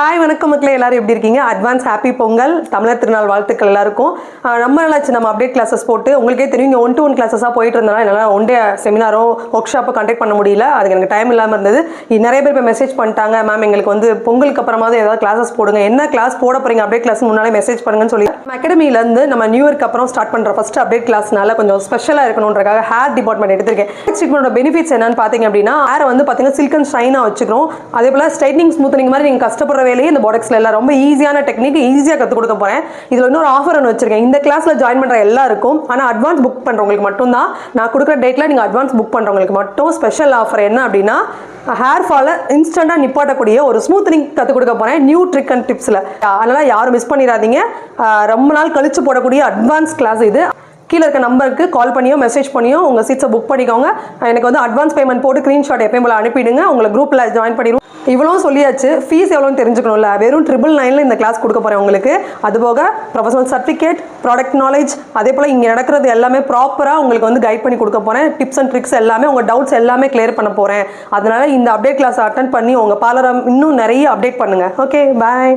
Hi வணக்கம் மக்களே, எல்லாரும் எப்படி இருக்கீங்க? அட்வான்ஸ் ஹாப்பி பொங்கல், தமிழர் திருநாள் வாழ்த்துக்கள் எல்லாருக்கும். ரொம்ப நாளாச்சு நம்ம அப்டேட் கிளாஸஸ் போட்டு. உங்களுக்கே தெரியும், இங்கே 1-to-1 கிளாஸஸாக போயிட்டு இருந்தனால என்னால் ஒன் டே செமினாரோ ஒர்க் ஷாப்போ கண்டக்ட் பண்ண முடியல. அதுக்கு எனக்கு டைம் இல்லாமல் இருந்தது. நிறைய பேர் இப்போ மெசேஜ் பண்ணிட்டாங்க, மேம் எங்களுக்கு வந்து பொங்கலுக்கு அப்புறமா ஏதாவது கிளாஸஸ் போடுங்க, என்ன கிளாஸ் போட போகிறீங்க அப்டேட் கிளாஸ் முன்னாலே மெசேஜ் பண்ணுங்கன்னு சொல்லி நம்ம அகாடமியிலேருந்து நம்ம நியூ இயர்க்கு அப்புறம் ஸ்டார்ட் பண்ணுற ஃபஸ்ட் அப்டேட் கிளாஸ்னால கொஞ்சம் ஸ்பெஷலாக இருக்கணுன்றக்காக ஹேர் டிபார்ட்மெண்ட் எடுத்திருக்கேன். ட்ரீட்மெண்டோட பெனிஃபிட்ஸ் என்னன்னு பார்த்தீங்க அப்படின்னா, ஹேரை வந்து பார்த்தீங்கன்னா சில்க் அண்ட் ஷைனாக வச்சுக்கிறோம். அதே போல் ஸ்ட்ரைட்னிங் ஸ்மூத்தனிங் மாதிரி நீங்கள் கஷ்டப்படுற வேலையே இந்த பாடக்ஸில் எல்லாம் ரொம்ப ஈஸியான டெக்னிக் ஈஸியாக கற்றுக் கொடுக்க போகிறேன். இதில் இன்னொரு ஆஃபர் ஒன்று வச்சிருக்கேன். இந்த கிளாஸில் ஜாயின் பண்ணுற எல்லாருக்கும், ஆனால் அட்வான்ஸ் புக் பண்ணுறவங்களுக்கு மட்டும்தான். நான் கொடுக்குற டேட்டில் நீங்கள் அட்வான்ஸ் புக் பண்ணுறவங்களுக்கு மட்டும் ஸ்பெஷல் ஆஃபர் என்ன அப்படின்னா, ஹேர் ஃபாலை இன்ஸ்டண்ட்டாக நிப்பாட்டக்கூடிய ஒரு ஸ்மூத்தனிங் கற்றுக் கொடுக்க போகிறேன், நியூ ட்ரிக் அண்ட் டிப்ஸில். அதனால் யாரும் மிஸ் பண்ணிடாதீங்க. ரொம்ப நாள் கழித்து போடக்கூடிய அட்வான்ஸ் கிளாஸ் இது. கீழே இருக்க நம்பருக்கு கால் பண்ணியோ மெசேஜ் பண்ணியோ உங்கள் சீட்ஸை புக் பண்ணிக்கோங்க. எனக்கு வந்து அட்வான்ஸ் பேமெண்ட் போட்டு ஸ்க்ரீன்ஷாட் எப்பயும் போல அனுப்பிடுங்க. உங்களை குரூப்பில் ஜாயின் பண்ணிடுவோம். இவ்வளோ சொல்லியாச்சு, ஃபீஸ் எவ்வளோன்னு தெரிஞ்சுக்கணும்ல. வெறும் 999 இந்த கிளாஸ் கொடுக்க போகிறேன் உங்களுக்கு. அதுபோக ப்ரொஃபஷனல் சர்டிஃபிகேட், ப்ராடக்ட் நாலேஜ், அதே போல் இங்கே நடக்கிறது எல்லாமே ப்ராப்பராக உங்களுக்கு வந்து கைட் பண்ணி கொடுக்க போகிறேன். டிப்ஸ் அண்ட் ட்ரிக்ஸ் எல்லாமே, உங்கள் டவுட்ஸ் எல்லாமே கிளியர் பண்ண போகிறேன். அதனால் இந்த அப்டேட் கிளாஸ் அட்டென்ட் பண்ணி உங்கள் பார்லரை இன்னும் நிறைய அப்டேட் பண்ணுங்கள். ஓகே, பாய்.